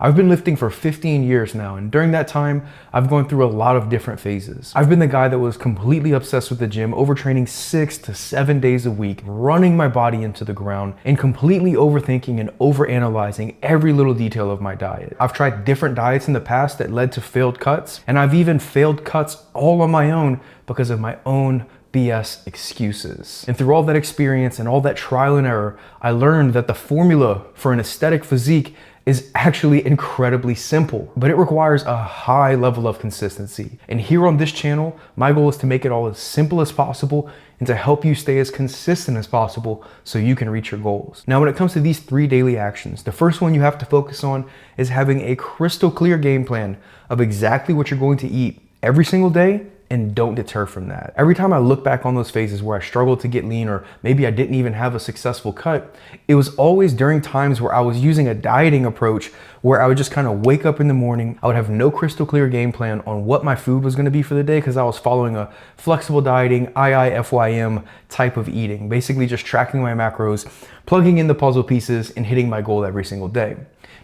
I've been lifting for 15 years now, and during that time, I've gone through a lot of different phases. I've been the guy that was completely obsessed with the gym, overtraining 6 to 7 days a week, running my body into the ground, and completely overthinking and overanalyzing every little detail of my diet. I've tried different diets in the past that led to failed cuts, and I've even failed cuts all on my own because of my own BS excuses. And through all that experience and all that trial and error, I learned that the formula for an aesthetic physique is actually incredibly simple, but it requires a high level of consistency. And here on this channel, my goal is to make it all as simple as possible and to help you stay as consistent as possible so you can reach your goals. Now, when it comes to these 3 daily actions, the first one you have to focus on is having a crystal clear game plan of exactly what you're going to eat every single day, and don't deter from that. Every time I look back on those phases where I struggled to get lean, or maybe I didn't even have a successful cut, it was always during times where I was using a dieting approach where I would just kind of wake up in the morning. I would have no crystal clear game plan on what my food was gonna be for the day because I was following a flexible dieting, IIFYM type of eating, basically just tracking my macros, plugging in the puzzle pieces, and hitting my goal every single day.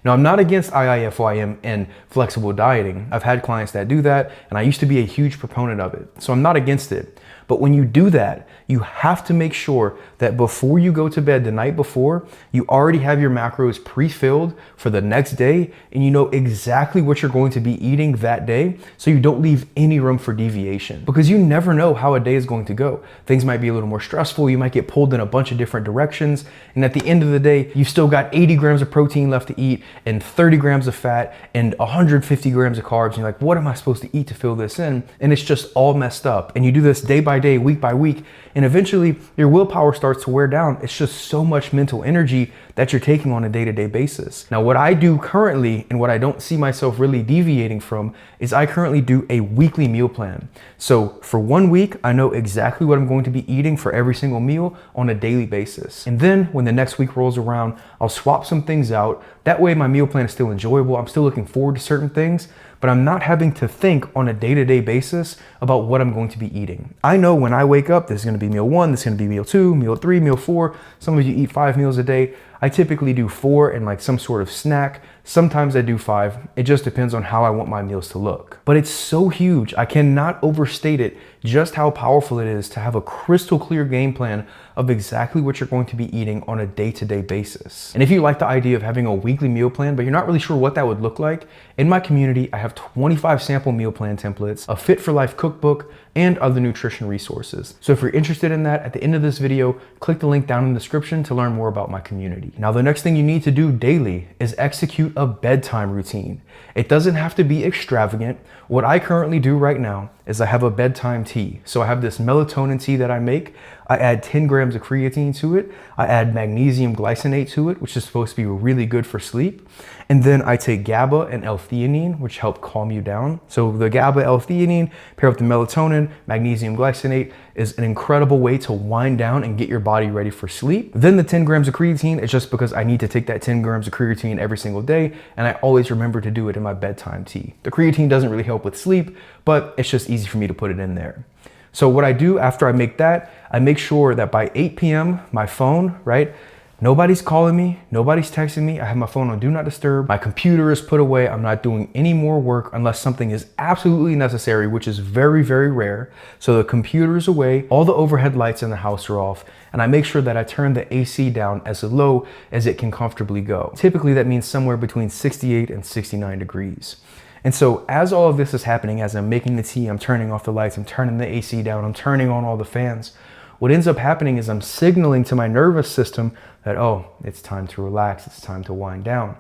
Now, I'm not against IIFYM and flexible dieting. I've had clients that do that, and I used to be a huge proponent of it. So I'm not against it. But when you do that, you have to make sure that before you go to bed the night before, you already have your macros pre-filled for the next day, and you know exactly what you're going to be eating that day, so you don't leave any room for deviation. Because you never know how a day is going to go. Things might be a little more stressful, you might get pulled in a bunch of different directions, and at the end of the day, you've still got 80 grams of protein left to eat, and 30 grams of fat, and 150 grams of carbs, and you're like, what am I supposed to eat to fill this in? And it's just all messed up. And you do this day by day, week by week, and eventually your willpower starts to wear down. It's just so much mental energy that you're taking on a day-to-day basis. Now, what I do currently, and what I don't see myself really deviating from, is I currently do a weekly meal plan. So for 1 week, I know exactly what I'm going to be eating for every single meal on a daily basis. And then when the next week rolls around, I'll swap some things out. That way my meal plan is still enjoyable. I'm still looking forward to certain things, but I'm not having to think on a day-to-day basis about what I'm going to be eating. I know when I wake up, this is gonna be meal 1, this is gonna be meal 2, meal 3, meal 4. Some of you eat 5 meals a day. I typically do 4 and like some sort of snack. Sometimes I do 5. It just depends on how I want my meals to look. But it's so huge. I cannot overstate it, just how powerful it is to have a crystal clear game plan of exactly what you're going to be eating on a day-to-day basis. And if you like the idea of having a weekly meal plan, but you're not really sure what that would look like, in my community, I have 25 sample meal plan templates, a Fit for Life cookbook, and other nutrition resources. So if you're interested in that, at the end of this video, click the link down in the description to learn more about my community. Now, the next thing you need to do daily is execute a bedtime routine. It doesn't have to be extravagant. What I currently do right now is I have a bedtime tea. So I have this melatonin tea that I make. I add 10 grams of creatine to it. I add magnesium glycinate to it, which is supposed to be really good for sleep. And then I take GABA and L-theanine, which help calm you down. So the GABA, L-theanine, paired with the melatonin, magnesium glycinate, is an incredible way to wind down and get your body ready for sleep. Then the 10 grams of creatine is just because I need to take that 10 grams of creatine every single day, and I always remember to do it in my bedtime tea. The creatine doesn't really help with sleep, but it's just easy for me to put it in there. So what I do after I make that, I make sure that by 8 p.m., my phone, right? Nobody's calling me, nobody's texting me. I have my phone on Do Not Disturb. My computer is put away. I'm not doing any more work unless something is absolutely necessary, which is very, very rare. So the computer is away, all the overhead lights in the house are off, and I make sure that I turn the AC down as low as it can comfortably go. Typically, that means somewhere between 68 and 69 degrees. And so as all of this is happening, as I'm making the tea, I'm turning off the lights, I'm turning the AC down, I'm turning on all the fans, what ends up happening is I'm signaling to my nervous system that, oh, it's time to relax, it's time to wind down.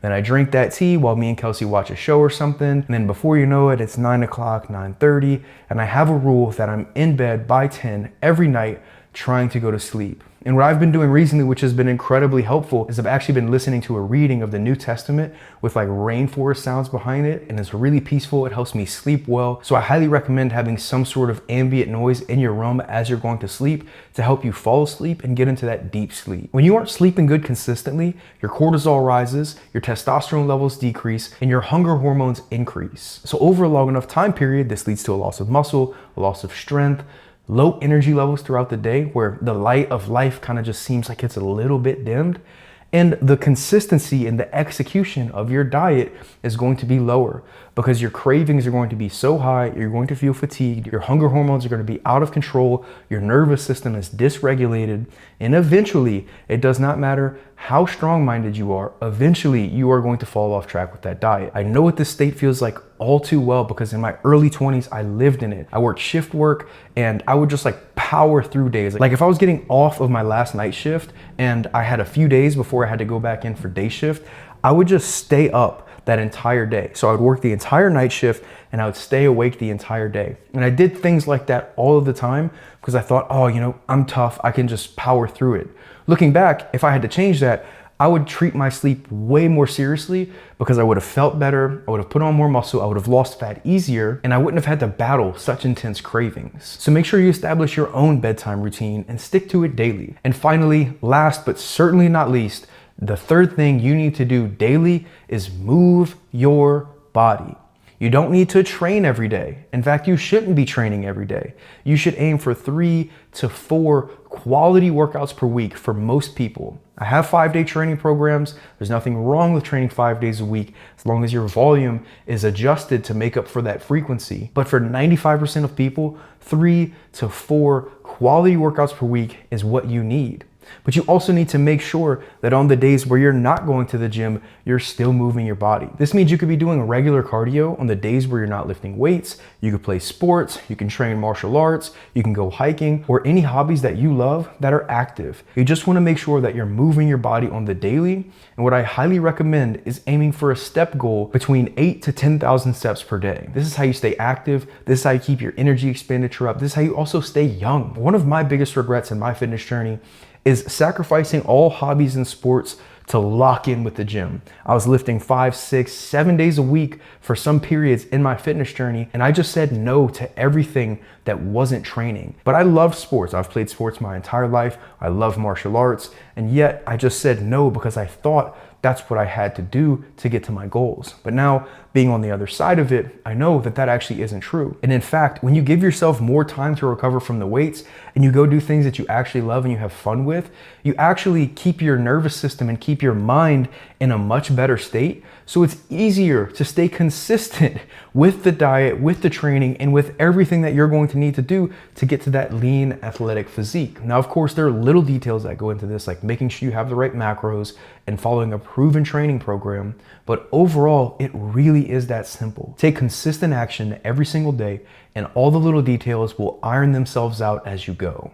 Then I drink that tea while me and Kelsey watch a show or something. And then before you know it, it's 9 o'clock, 9:30. And I have a rule that I'm in bed by 10 every night trying to go to sleep. And what I've been doing recently, which has been incredibly helpful, is I've actually been listening to a reading of the New Testament with like rainforest sounds behind it. And it's really peaceful. It helps me sleep well. So I highly recommend having some sort of ambient noise in your room as you're going to sleep to help you fall asleep and get into that deep sleep. When you aren't sleeping good consistently, your cortisol rises, your testosterone levels decrease, and your hunger hormones increase. So over a long enough time period, this leads to a loss of muscle, a loss of strength, low energy levels throughout the day, where the light of life kind of just seems like it's a little bit dimmed. And the consistency and the execution of your diet is going to be lower because your cravings are going to be so high, you're going to feel fatigued, your hunger hormones are going to be out of control, your nervous system is dysregulated, and eventually, it does not matter how strong-minded you are, eventually you are going to fall off track with that diet. I know what this state feels like all too well because in my early 20s, I lived in it. I worked shift work and I would just like power through days. Like if I was getting off of my last night shift and I had a few days before I had to go back in for day shift, I would just stay up that entire day. So I would work the entire night shift and I would stay awake the entire day. And I did things like that all of the time because I thought, oh, you know, I'm tough. I can just power through it. Looking back, if I had to change that, I would treat my sleep way more seriously because I would have felt better, I would have put on more muscle, I would have lost fat easier, and I wouldn't have had to battle such intense cravings. So make sure you establish your own bedtime routine and stick to it daily. And finally, last but certainly not least, the third thing you need to do daily is move your body. You don't need to train every day. In fact, you shouldn't be training every day. You should aim for 3 to 4 quality workouts per week for most people. I have 5-day training programs. There's nothing wrong with training 5 days a week as long as your volume is adjusted to make up for that frequency. But for 95% of people, 3 to 4 quality workouts per week is what you need. But you also need to make sure that on the days where you're not going to the gym, you're still moving your body. This means you could be doing regular cardio on the days where you're not lifting weights. You could play sports, you can train martial arts, you can go hiking, or any hobbies that you love that are active. You just want to make sure that you're moving your body on the daily. And what I highly recommend is aiming for a step goal between 8 to 10,000 steps per day. This is how you stay active. This is how you keep your energy expenditure up. This is how you also stay young. One of my biggest regrets in my fitness journey is sacrificing all hobbies and sports to lock in with the gym. I was lifting 5, 6, 7 days a week for some periods in my fitness journey, and I just said no to everything that wasn't training. But I love sports. I've played sports my entire life. I love martial arts, and yet I just said no because I thought that's what I had to do to get to my goals. But now, being on the other side of it, I know that that actually isn't true. And in fact, when you give yourself more time to recover from the weights and you go do things that you actually love and you have fun with, you actually keep your nervous system and keep your mind in a much better state. So it's easier to stay consistent with the diet, with the training, and with everything that you're going to need to do to get to that lean, athletic physique. Now, of course, there are little details that go into this, like making sure you have the right macros and following a proven training program. But overall, it really is that simple. Take consistent action every single day, and all the little details will iron themselves out as you go.